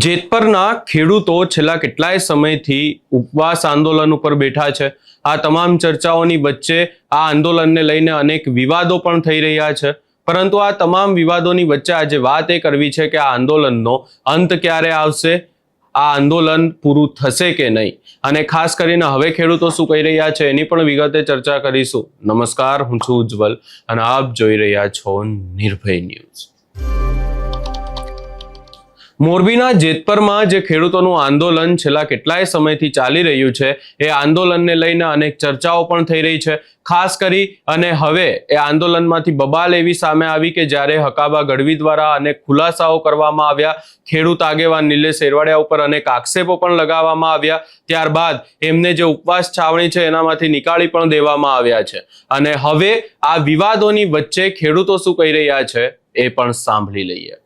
જેતપરના ખેડૂતો છેલ્લા કેટલાય સમયથી ઉપવાસ આંદોલન ઉપર બેઠા છે। આ તમામ ચર્ચાઓની વચ્ચે આ આંદોલનને લઈને અનેક વિવાદો પણ થઈ રહ્યા છે, પરંતુ આ તમામ વિવાદોની વચ્ચે આજે વાત એ કરવી છે કે આ આંદોલનનો અંત ક્યારે આવશે, આ આંદોલન પૂરું થશે કે નહીં, અને ખાસ કરીને હવે ખેડૂતો શું કહી રહ્યા છે એની પણ વિગતે ચર્ચા કરીશું। નમસ્કાર, હું છું ઉજ્જવલ અને આપ જોઈ રહ્યા છો નિર્ભય ન્યૂઝ। મોરબીના જેતપરમાં જે ખેડૂતોનું આંદોલન છેલ્લા કેટલાય સમયથી ચાલી રહ્યું છે, એ આંદોલનને લઈને અનેક ચર્ચાઓ પણ થઈ રહી છે। ખાસ કરી અને હવે એ આંદોલનમાંથી બબાલ એવી સામે આવી કે જ્યારે હકાબા ગઢવી દ્વારા અનેક ખુલાસાઓ કરવામાં આવ્યા, ખેડૂત આગેવાન નિલેશ એરવાડિયા ઉપર અનેક આક્ષેપો પણ લગાવવામાં આવ્યા, ત્યારબાદ એમને જે ઉપવાસ છાવણી છે એનામાંથી નીકાળી પણ દેવામાં આવ્યા છે। અને હવે આ વિવાદોની વચ્ચે ખેડૂતો શું કહી રહ્યા છે એ પણ સાંભળી લઈએ।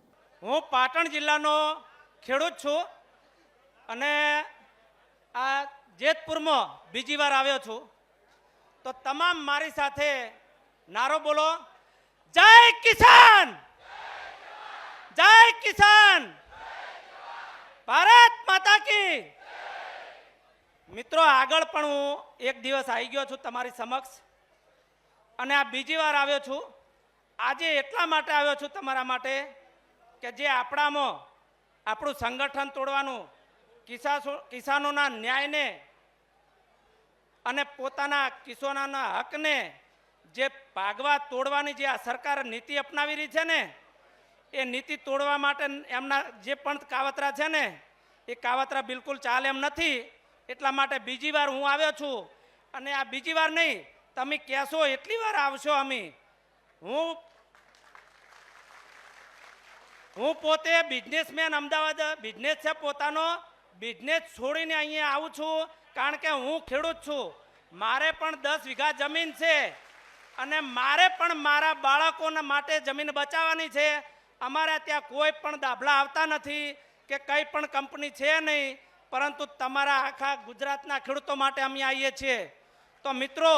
હું પાટણ જિલ્લાનો ખેડૂત છું અને આ જેતપુરમાં બીજી વાર આવ્યો છું, તો તમામ મારી સાથે નારો બોલો, જય કિસાન, જય કિસાન, ભારત માતા કી। મિત્રો, આગળ પણ હું એક દિવસ આવી ગયો છું તમારી સમક્ષ અને આ બીજી વાર આવ્યો છું। આજે એટલા માટે આવ્યો છું તમારા માટે કે જે આપણામાં આપણું સંગઠન તોડવાનું, કિસાનોના ન્યાયને અને પોતાના કિસાનોના હકને જે ભાગવા તોડવાની જે આ સરકાર નીતિ અપનાવી રહી છે ને, એ નીતિ તોડવા માટે એમના જે પણ કાવતરા છે ને, એ કાવતરા બિલકુલ ચાલે એમ નથી। એટલા માટે બીજી વાર હું આવ્યો છું અને આ બીજી વાર નહીં, તમે કહેશો એટલી વાર આવશો અમે। હું પોતે બિઝનેસમેન, અમદાવાદ બિઝનેસ છે પોતાનો, બિઝનેસ છોડીને અહીંયા આવું છું કારણ કે હું ખેડૂત છું। મારે પણ 10 વીઘા જમીન છે અને મારે પણ મારા બાળકોના માટે જમીન બચાવવાની છે। અમારે ત્યાં કોઈ પણ દાખલા આવતા નથી કે કંઈ પણ કંપની છે નહીં, પરંતુ તમારા આખા ગુજરાતના ખેડૂતો માટે અમે આવીએ છીએ। તો મિત્રો,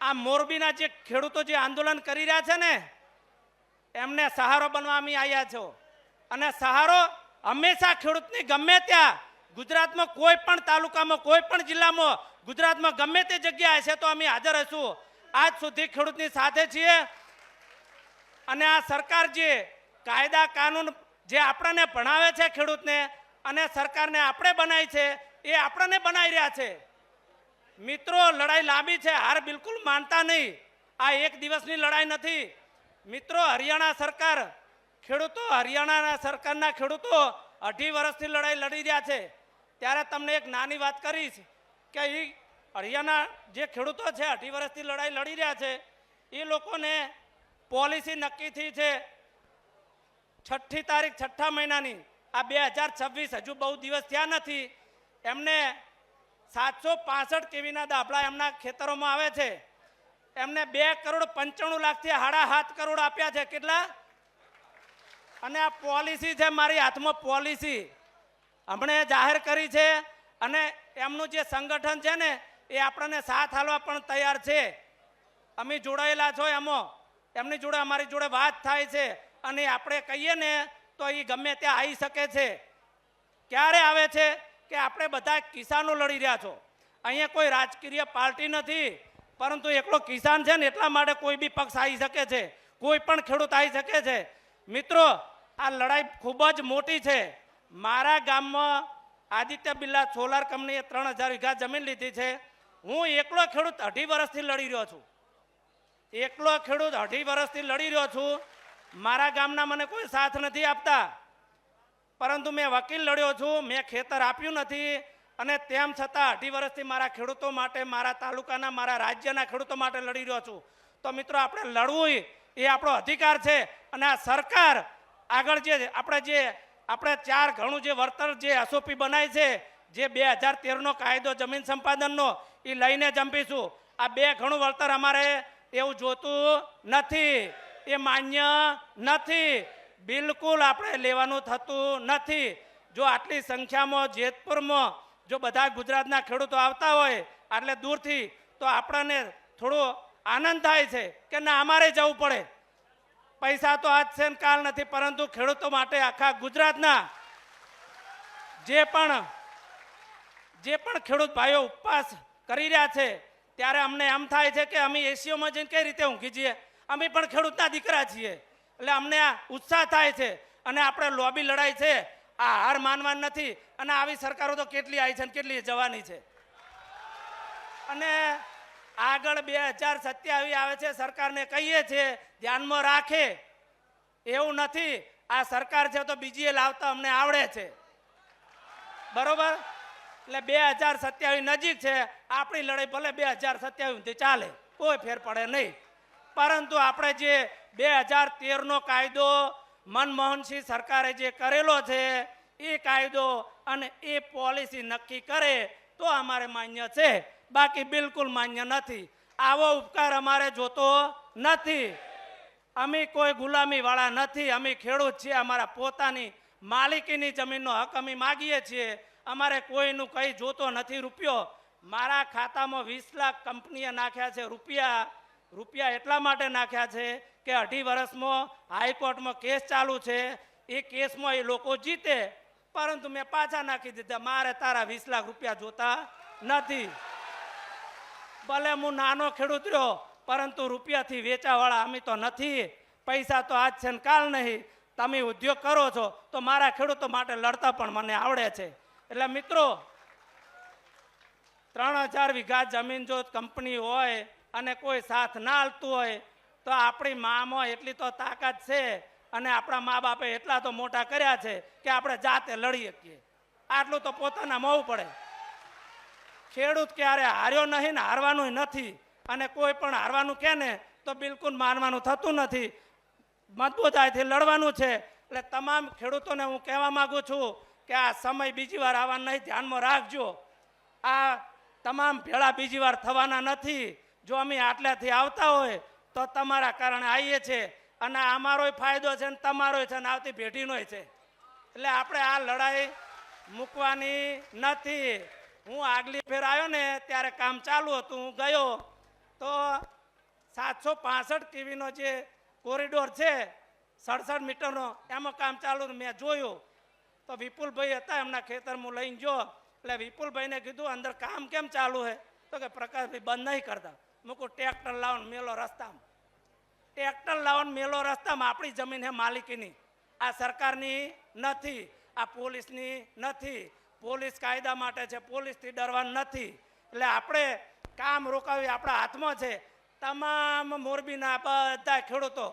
આ મોરબીના જે ખેડૂતો જે આંદોલન કરી રહ્યા છે ને, એમને સહારો બનવા અમે આવ્યા છો અને સહારો હંમેશા ખેડૂતની ગમે ત્યાં ગુજરાતમાં કોઈ પણ તાલુકામાં, કોઈ પણ જિલ્લામાં, ગુજરાતમાં ગમે તે જગ્યાએ છે તો અમે હાજર હશું। આજ સુધી ખેડૂતની સાથે છીએ અને આ સરકાર જે કાયદા કાનૂન જે આપણને ભણાવે છે ખેડૂતને, અને સરકારને આપણે બનાવી છે, એ આપણને બનાવી રહ્યા છે। મિત્રો, લડાઈ લાંબી છે, હાર બિલકુલ માનતા નહીં। આ એક દિવસની લડાઈ નથી મિત્રો। હરિયાણા સરકાર ખેડૂતો, હરિયાણાના સરકારના ખેડૂતો 2.5 વર્ષથી લડાઈ લડી રહ્યા છે। ત્યારે તમને એક નાની વાત કરીશ કે એ હરિયાણા જે ખેડૂતો છે 2.5 વર્ષથી લડાઈ લડી રહ્યા છે, એ લોકોને પોલિસી નક્કી થઈ છે 6ઠી તારીખ 6ઠા મહિનાની, આ 2026, હજુ બહુ દિવસ થયા નથી। એમને 765 કેવીના દાખલા એમના ખેતરોમાં આવે છે। એમને 2,95,00,000થી 7.5 કરોડ આપ્યા છે। કેટલા? અને આ પોલિસી છે મારી હાથમાં, પોલિસી હમણે જાહેર કરી છે અને એમનું જે સંગઠન છે ને, એ આપણને સાથ હાલવા પણ તૈયાર છે। અમે જોડાયેલા છો એમાં, એમની જોડે અમારી જોડે વાત થાય છે અને આપણે કહીએ ને તો એ ગમે ત્યાં આવી શકે છે। ક્યારે આવે છે કે આપણે બધા કિસાનો લડી રહ્યા છો, અહીંયા કોઈ રાજકીય પાર્ટી નથી, પરંતુ એકલો કિસાન છે ને એટલા માટે કોઈ બી પક્ષ આવી શકે છે, કોઈ પણ ખેડૂત આવી શકે છે। મિત્રો, આ લડાઈ ખૂબ જ મોટી છે। મારા ગામમાં આદિત્ય બિરલા સોલાર કંપનીએ 3,000 વીઘા જમીન લીધી છે। હું એકલો ખેડૂત 2.5 વર્ષથી લડી રહ્યો છું, એકલો ખેડૂત 2.5 વર્ષથી લડી રહ્યો છું। મારા ગામના મને કોઈ સાથ નથી આપતા, પરંતુ મેં વકીલ લડ્યો છું, મેં ખેતર આપ્યું નથી, અને તેમ છતાં 2.5 વર્ષથી મારા ખેડૂતો માટે, મારા તાલુકાના, મારા રાજ્યના ખેડૂતો માટે લડી રહ્યો છું। તો મિત્રો, આપણે લડવું એ આપણો અધિકાર છે અને આ સરકાર આગળ જે આપણે 4 ઘણું જે વળતર જે એસઓપી બનાવી છે, જે 2013નો કાયદો જમીન સંપાદનનો, એ લઈને જંપીશું। આ 2 ઘણું વળતર અમારે એવું જોતું નથી, એ માન્ય નથી, બિલકુલ આપણે લેવાનું થતું નથી। જો આટલી સંખ્યામાં જેતપુરમાં જો બધા ગુજરાતના ખેડૂતો આવતા હોય એટલે દૂરથી, તો આપણને થોડો આનંદ થાય છે કે ના, અમારે જવું પડે। પૈસા તો આજ છે ને કાલ નથી, પરંતુ ખેડૂતો માટે આખા ગુજરાતના જે પણ ખેડૂત ભાઈઓ ઉપવાસ કરી રહ્યા છે, ત્યારે અમને એમ થાય છે કે અમે એસીઓમાં જઈને કઈ રીતે ઊંઘી જઈએ, અમે પણ ખેડૂતના દીકરા છીએ, એટલે અમને આ ઉત્સાહ થાય છે. અને આપણે લોબી લડાઈ છે, આ હાર માનવાની નથી. અને આવી સરકારો તો કેટલી આવી છે ને કેટલી જવાની છે. અને આગળ 2027 આવે છે, સરકારને કહીએ છીએ ધ્યાનમાં રાખે, એવું નથી. આ સરકાર છે તો બીજી લાવતા અમને આવડે છે, બરોબર. એટલે 2027 નજીક છે, આપણી લડાઈ ભલે 2027 ચાલે, કોઈ ફેર પડે નહીં. પરંતુ આપણે જે 2013નો કાયદો મનમોહનસિંહ સરકારે જે કરેલો છે, એ કાયદો અને એ પોલિસી નક્કી કરે તો અમારે માન્ય છે, બાકી બિલકુલ માન્ય નથી. આવો ઉપકાર અમારે જોતો નથી. અમે કોઈ ગુલામી વાળા નથી, અમે ખેડૂત છીએ. અમારા પોતાની માલિકીની જમીનનો હક અમે માગીએ છીએ. અમારે કોઈનું કંઈ જોતો નથી. રૂપિયો મારા ખાતામાં 20 લાખ કંપનીએ નાખ્યા છે. રૂપિયા એટલા માટે નાખ્યા છે કે 2.5 વર્ષમાં હાઈકોર્ટમાં કેસ ચાલુ છે, એ કેસમાં એ લોકો જીતે, પરંતુ મેં પાછા નાખી દીધા. મારે તારા 20 લાખ રૂપિયા જોતા નથી. ભલે હું નાનો ખેડૂત રહ્યો, પરંતુ રૂપિયાથી વેચાવાળા અમે તો નથી. પૈસા તો આજ છે ને કાલ નહીં. તમે ઉદ્યોગ કરો છો તો મારા ખેડૂતો માટે લડતા પણ મને આવડે છે. એટલે મિત્રો, 3000 વીઘા જમીન જો કંપની હોય અને કોઈ સાથ ના હાલતું હોય તો આપણી મામાં એટલી તો તાકાત છે અને આપણા મા બાપે એટલા તો મોટા કર્યા છે કે આપણે જાતે લડી શકીએ. આટલું તો પોતાના મોવું પડે. ખેડૂત ક્યારે હાર્યો નહીં ને હારવાનું નથી. અને કોઈ પણ હારવાનું કહે ને તો બિલકુલ માનવાનું થતું નથી. મજબૂતાઈથી લડવાનું છે. એટલે તમામ ખેડૂતોને હું કહેવા માંગુ છું કે આ સમય બીજી વાર આવવાનો નહીં, ધ્યાનમાં રાખજો. આ તમામ ભેળા બીજી વાર થવાના નથી. જો અમે આટલાથી આવતા હોય તો તમારા કારણે આવીએ છીએ, અને અમારોય ફાયદો છે ને તમારોય છે ને આવતી પેઢીનોય છે. એટલે આપણે આ લડાઈ મૂકવાની નથી. હું આગલી ફેર આવ્યો ને ત્યારે કામ ચાલુ હતું, હું ગયો તો 765 કેવીનો જે કોરિડોર છે 67 મીટરનો, એમાં કામ ચાલુ. મેં જોયું તો વિપુલભાઈ હતા, એમના ખેતરમાં લઈને ગયો. એટલે વિપુલભાઈને કીધું અંદર કામ કેમ ચાલુ છે? તો કે પ્રકાશભાઈ બંધ નહીં કરતા. મૂકું ટ્રેક્ટર લાવવાનું મેલો રસ્તામાં. ટ્રેક્ટર લાવવાનું મેલો રસ્તામાં. આપણી જમીન હે માલિકીની, આ સરકારની નથી, આ પોલીસની નથી. પોલીસ કાયદા માટે છે, પોલીસથી ડરવાનું નથી. એટલે આપણે કામ રોકાવી આપણા હાથમાં છે. તમામ મોરબીના બધા ખેડૂતો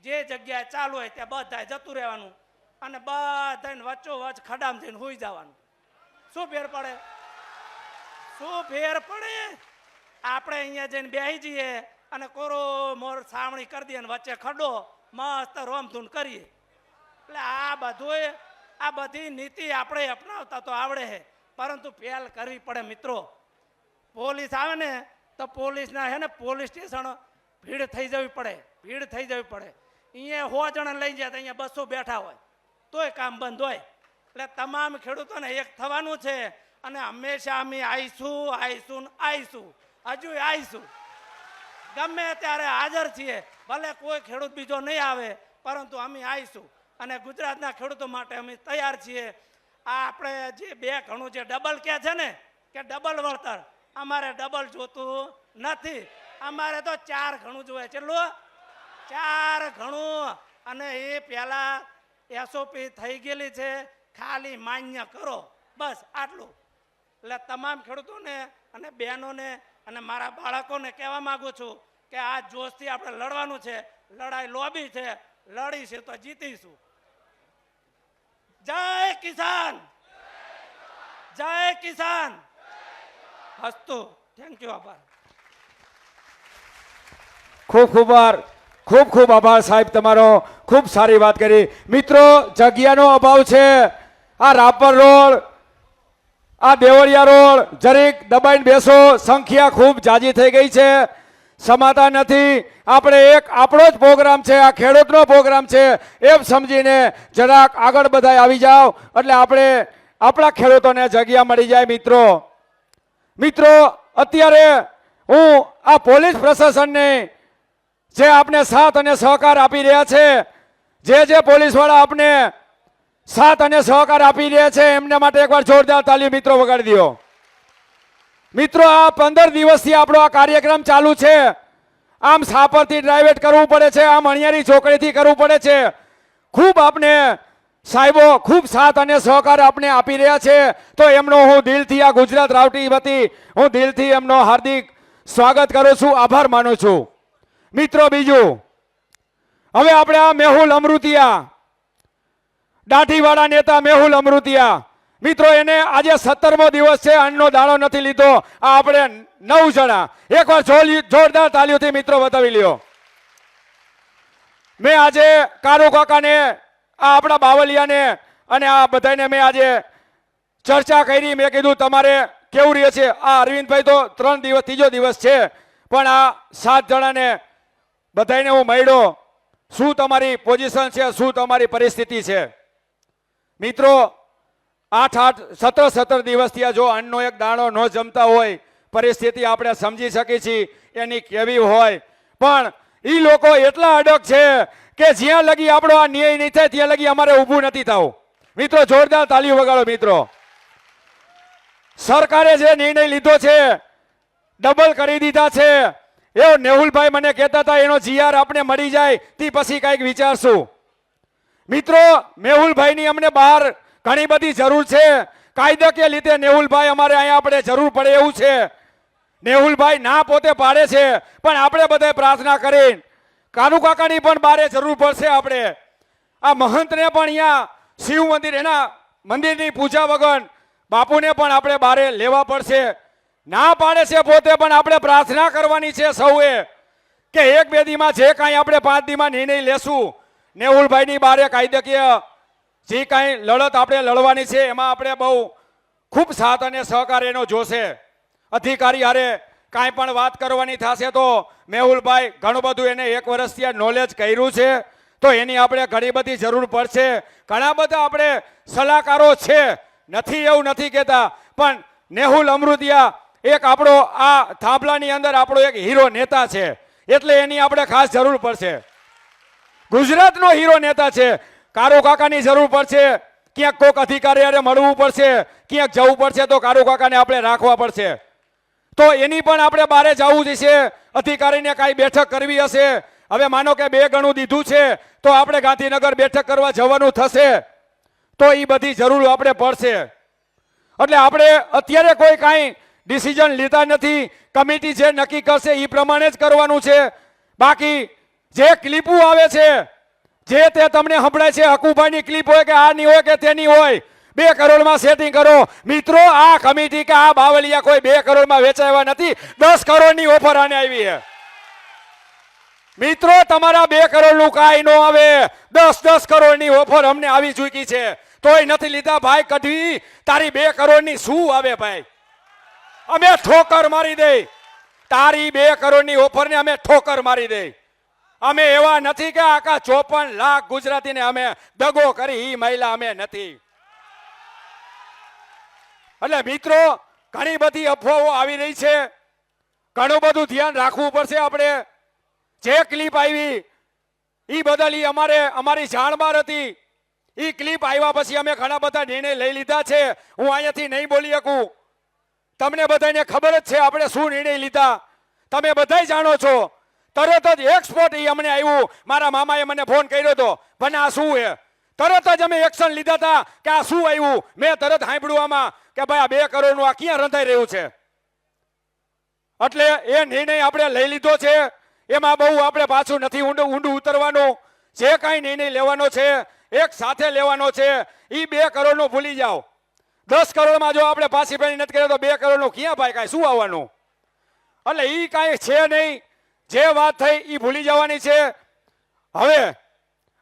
જે જગ્યાએ ચાલુ હોય ત્યાં બધાએ જતું રહેવાનું અને બધાને વચ્ચોવચ્ચ ખડામ થઈને હોઈ જવાનું. શું ફેર પડે? શું ફેર પડે? આપણે અહીંયા જઈને બેસી જઈએ અને કોરો મોર સાવણી કરી દઈએ અને વચ્ચે ખડો મસ્ત રોમધૂન કરીએ. એટલે આ બધી નીતિ આપણે અપનાવતા તો આવડે છે, પરંતુ પહેલ કરવી પડે મિત્રો. પોલીસ આવે ને તો પોલીસના હે ને પોલીસ સ્ટેશન ભીડ થઈ જવી પડે. અહીંયા 100 જણા લઈ જાય તો અહીંયા 200 બેઠા હોય તોય કામ બંધ હોય. એટલે તમામ ખેડૂતોને એક થવાનું છે અને હંમેશા અમે આવીશું. હજુ આવીશું, ગમે ત્યારે હાજર છીએ. ભલે કોઈ ખેડૂત બીજો નહીં આવે, પરંતુ અમે આવીશું અને ગુજરાતના ખેડૂતો માટે અમે તૈયાર છીએ. આ આપણે જે 2 ગણું જે ડબલ કહે છે ને કે ડબલ વળતર, અમારે ડબલ જોતું નથી. અમારે તો 4 ગણું જોઈએ. ચેટલું? 4 ગણું. અને એ પહેલા એસઓપી થઈ ગયેલી છે, ખાલી માન્ય કરો, બસ આટલું. એટલે તમામ ખેડૂતોને અને બહેનોને અને મારા બાળકોને કહેવા માંગુ છું કે આ જોશથી આપણે લડવાનું છે. લડાઈ લોબી છે, લડીશું તો જીતીશું. જય કિસાન, જય કિસાન. હસ્તુ. Thank you. આભાર. ખૂબ આભાર સાહેબ તમારો. ખૂબ સારી વાત કરી. મિત્રો, જગ્યાનો અભાવ છે. આ રાપર રોડ, આ દેવળિયા રોડ જરીક દબાઈને બેસો. સંખ્યા ખૂબ જાજી થઈ ગઈ છે, સમાતા નથી. આપણે એક આપણો જ પ્રોગ્રામ છે, આ ખેડૂતનો પ્રોગ્રામ છે એમ સમજીને જરાક આગળ બધા આવી જાઓ, એટલે આપણે આપણા ખેડૂતોને જગ્યા મળી જાય. મિત્રો, અત્યારે હું આ પોલીસ પ્રશાસનને જે આપને સાથ અને સહકાર આપી રહ્યા છે, જે પોલીસવાળા આપને સાથ અને સહકાર આપી રહ્યા છે, એમને માટે એકવાર જોરદાર તાલી મિત્રો વગાડી દો. મિત્રો, આ 15 દિવસથી આપણો આ કાર્યક્રમ ચાલુ છે. આમ સાપરથી ડ્રાઇવેટ કરવું પડે છે, આમ અણિયારી ચોકડીથી કરવું પડે છે. ખૂબ આપને સાહેબો ખૂબ સાથ અને સહકાર આપને આપી રહ્યા છે, તો એમનો હું દિલથી આ ગુજરાત રાવટી વતી હું દિલથી એમનો હાર્દિક સ્વાગત કરું છું, આભાર માનું છું. મિત્રો, બીજું હવે આપણે આ મેહુલ અમૃતિયા, દાઢીવાળા નેતા મેહુલ અમૃતિયા, મિત્રો એને આજે 17મો દિવસ છે, અન્નનો દાણો નથી લીધો. આ આપણે 9 જણા, એકવાર જોરદાર તાલીઓથી મિત્રો બતાવી લ્યો. મેં આજે કારુ કાકાને, આ આપણા બાવલિયાને અને આ બધાને મેં આજે ચર્ચા કરી. મેં કીધું તમારે કેવું રહે છે. આ અરવિંદભાઈ તો 3 દિવસ, ત્રીજો દિવસ છે, પણ આ 7 જણાને બધાને હું મળ્યો. શું તમારી પોઝિશન છે, શું તમારી પરિસ્થિતિ છે? મિત્રો, 17 દિવસથી જો અન્નનો એક દાણો ન જમતા હોય, પરિસ્થિતિ આપણે સમજી શકીએ છીએ એની કેવી હોય. પણ એ લોકો એટલા અડગ છે કે જ્યાં લગી આપણો આ ન્યાય નહીં થાય ત્યાં લગી અમારે ઊભું નથી થવું. મિત્રો, જોરદાર તાલીઓ વગાડો. મિત્રો, સરકારે જે નિર્ણય લીધો છે, ડબલ કરી દીધા છે, એવો નેહુલભાઈ મને કહેતા હતા એનો જીઆર આપણે મળી જાય તે પછી કંઈક વિચારશું. મિત્રો, મેહુલભાઈની અમને બહાર ઘણી બધી જરૂર છે. કાયદાકીય રીતે નેહુલભાઈ અમારે અહીંયા આપણે જરૂર પડે એવું છે. નેહુલભાઈ ના પોતે પાડે છે, પણ આપણે બધાએ પ્રાર્થના કરી કાનુ કાકાની પણ બારે જરૂર પડશે. આપણે આ મહંતને પણ અહીંયા શિવ મંદિર, એના મંદિરની પૂજા વગર બાપુને પણ આપણે બારે લેવા પડશે. ના પાડે છે પોતે, પણ આપણે પ્રાર્થના કરવાની છે સૌએ કે 1-2 દીમાં જે કાંઈ આપણે 5 દીમાં નિર્ણય લેશું, નેહુલભાઈની બારે કાયદાકીય જે કાંઈ લડત આપણે લડવાની છે એમાં આપણે બહુ ખૂબ સાથ અને સહકાર એનો જોશે. અધિકારી હારે કાંઈ પણ વાત કરવાની થશે તો મેહુલભાઈ ઘણું બધું એને 1 વર્ષથી આ નોલેજ કર્યું છે, તો એની આપણે ઘણી બધી જરૂર પડશે. ઘણા બધા આપણે સલાહકારો છે, નથી એવું નથી કહેતા, પણ નેહુલ અમૃતિયા એક આપણો આ થાંભલાની અંદર આપણો એક હીરો નેતા છે, એટલે એની આપણે ખાસ જરૂર પડશે. ગુજરાતનો હીરો નેતા છે. કારુ કાકાની જરૂર પડશે. ક્યાંક કોઈક અધિકારી હારે મળવું પડશે, ક્યાંક જવું પડશે, તો કારુ કાકાને આપણે રાખવા પડશે. તો એની પણ આપણે બારે જવું જશે. અધિકારીને કાંઈ બેઠક કરવી હશે, હવે માનો કે 2 ગણું દીધું છે, તો આપણે ગાંધીનગર બેઠક કરવા જવાનું થશે, તો એ બધી જરૂર આપણે પડશે. એટલે આપણે અત્યારે કોઈ કાંઈ ડિસિઝન લીધા નથી. કમિટી જે નક્કી કરશે એ પ્રમાણે જ કરવાનું છે. બાકી જે ક્લિપો આવે છે, જે તે તમને સંભળાય છે, હકુભાઈની ક્લિપ હોય કે આની હોય કે તેની હોય, 2 કરોડમાં સેટિંગ કરો. મિત્રો, આ કમિટી કે આ બાવલિયા કોઈ 2 કરોડમાં વેચાયા નથી. 10 કરોડની ઓફર આને આવી છે. મિત્રો, તમારા 2 કરોડનું કાંઈ ન આવે. 10 કરોડની ઓફર અમને આવી ચૂકી છે, તોય નથી લીધા. ભાઈ કઢવી, તારી 2 કરોડની શું આવે ભાઈ? અમે ઠોકર મારી દે. તારી 2 કરોડની ઓફરને અમે ઠોકર મારી દે. અમે એવા નથી કે આખા 54 લાખ ગુજરાતીને અમે દગો કરી. ઈ મહિલા અમે નથી. એટલે મિત્રો, ઘણી બધી અફવાઓ આવી રહી છે, ઘણું બધું ધ્યાન રાખવું પડશે. આપણે જે ક્લિપ આવી એ બદલ અમારી જાણબાર હતી. એ ક્લિપ આવ્યા પછી અમે ઘણા બધા નિર્ણય લઈ લીધા છે. હું અહીંયાથી નહીં બોલી શકું. તમને બધાને ખબર જ છે આપણે શું નિર્ણય લીધા. તમે બધાય જાણો છો. તરત જ એક્સપોર્ટ એ અમને આવ્યું. મારા મામાએ મને ફોન કર્યો હતો, પણ આ શું છે? તરત જ અમે એક્શન લીધા હતા કે આ શું આવ્યું. મેં તરત સાંભળ્યું આમાં કે ભાઈ આ 2 કરોડનું આ ક્યાં રંધાઈ રહ્યું છે. એટલે એ નિર્ણય આપણે લઈ લીધો છે. એમાં બહુ આપણે પાછું નથી ઊંડું ઉતરવાનું. જે કાંઈ નિર્ણય લેવાનો છે એક સાથે લેવાનો છે. એ 2 કરોડનું ભૂલી જાઓ. 10 કરોડમાં જો આપણે પાછી પેણી નથી કર્યો તો 2 કરોડનું ક્યાં ભાઈ કાંઈ શું આવવાનું? એટલે એ કાંઈ છે નહીં. જે વાત થઈ એ ભૂલી જવાની છે. હવે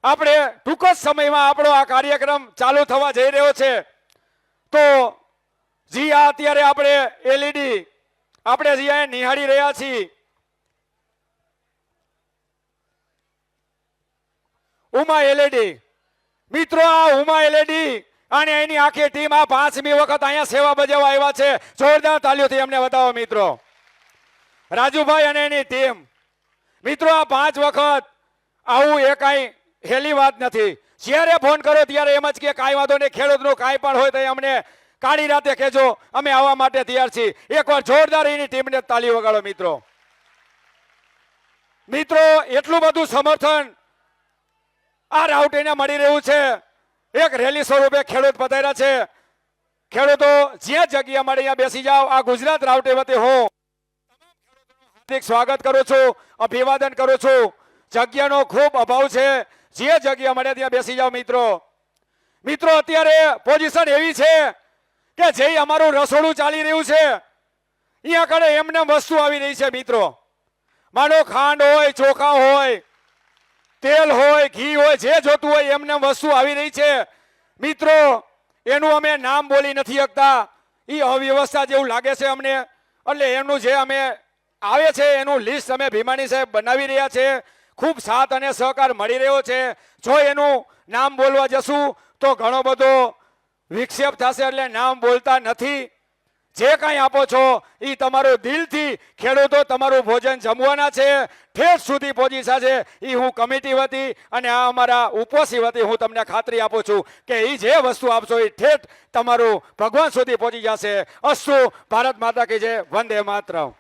આપણે ટૂંક જ સમયમાં આપણો આ કાર્યક્રમ ચાલુ થવા જઈ રહ્યો છે. તો જી આ અત્યારે આપણે એલઈડી આપણે જી આ નિહાળી રહ્યા છીએ. ઉમા એલઈડી. મિત્રો, આ ઉમા એલઈડી અને એની આખી ટીમ આ 5મી વખત અહીંયા સેવા બજાવવા આવ્યા છે. જોરદાર તાલીઓથી અમને બતાવો મિત્રો. રાજુભાઈ અને એની ટીમ મિત્રો આ 5 વખત આવું એ કાંઈ હેલી વાત નથી. જ્યારે ફોન કરો ત્યારે એમ જ કે કાંઈ વાંધો નહીં, ખેડૂતનું કાંઈ પણ હોય તો અમને કાળી રાતે કહેજો, અમે આવવા માટે તૈયાર છીએ. એકવાર જોરદાર એની ટીમને તાળી વગાડો મિત્રો. મિત્રો એટલું બધું સમર્થન આ રાઉટીને મળી રહ્યું છે. એક રેલી સ્વરૂપે ખેડૂત પધાર્યા છે. ખેડૂતો જ્યાં જગ્યા મળે ત્યાં બેસી જાઓ. આ ગુજરાત રાઉટી વતી હું હાર્દિક સ્વાગત કરું છું, અભિવાદન કરું છું. જગ્યાનો ખૂબ અભાવ છે, જે જગ્યા મળે ત્યાં બેસી જાઓ મિત્રો. મિત્રો અત્યારે પોઝિશન એવી છે કે જે અમારું રસોડું ચાલી રહ્યું છે અહીંયા કડે એમને વસ્તુ આવી રહી છે મિત્રો. માનો ખાંડ હોય, ચોખા હોય, તેલ હોય, ઘી હોય, જે જોતું હોય એમને વસ્તુ આવી રહી છે મિત્રો. એનું અમે નામ બોલી નથી શકતા, એ અવ્યવસ્થા જેવું લાગે છે અમને. એટલે એમનું જે અમે આવે છે એનું લિસ્ટ અમે ભીમાણી સાહેબ બનાવી રહ્યા છે. ખૂબ સાથ અને સહકાર મળી રહ્યો છે. જો એનું નામ બોલવા જશું તો ઘણો બધો વિક્ષેપ થશે, એટલે નામ બોલતા નથી. જે કાંઈ આપો છો એ તમારું દિલથી ખેડૂતો તમારું ભોજન જમવાના છે. ઠેઠ સુધી પહોંચી છે એ હું કમિટી વતી અને આ અમારા ઉપવાસી વતી હું તમને ખાતરી આપું છું કે એ જે વસ્તુ આપશો એ ઠેઠ તમારું ભગવાન સુધી પહોંચી જશે. અસ્તુ. ભારત માતા કી જય. વંદે માતરમ.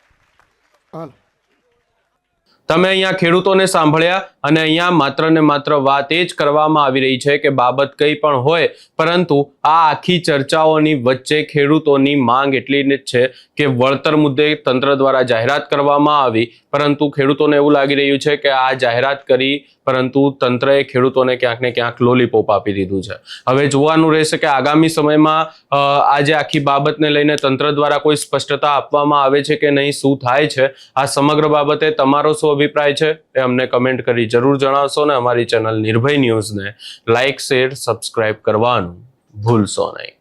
તમે અહીંયા ખેડૂતોને સાંભળ્યા અને અહીંયા માત્ર ને માત્ર વાત એ જ કરવામાં આવી રહી છે કે બાબત કંઈ પણ હોય, પરંતુ આ આખી ચર્ચાઓની વચ્ચે ખેડૂતોની માંગ એટલી જ છે કે વળતર મુદ્દે તંત્ર દ્વારા જાહેરાત કરવામાં આવી, પરંતુ ખેડૂતોને એવું લાગી રહ્યું છે કે આ જાહેરાત કરી પરંતુ તંત્રએ ખેડૂતોને ક્યાંક ને ક્યાંક લોલીપોપ આપી દીધું છે. હવે જોવાનું રહેશે કે આગામી સમયમાં આજે આખી બાબતને લઈને તંત્ર દ્વારા કોઈ સ્પષ્ટતા આપવામાં આવે છે કે નહીં, શું થાય છે. આ સમગ્ર બાબતે તમારો શું અભિપ્રાય છે એ અમને કમેન્ટ કરી જરૂર જણાવશો ને અમારી ચેનલ નિર્ભય ન્યૂઝને લાઇક, શેર, સબસ્ક્રાઇબ કરવાનું ભૂલશો નહીં.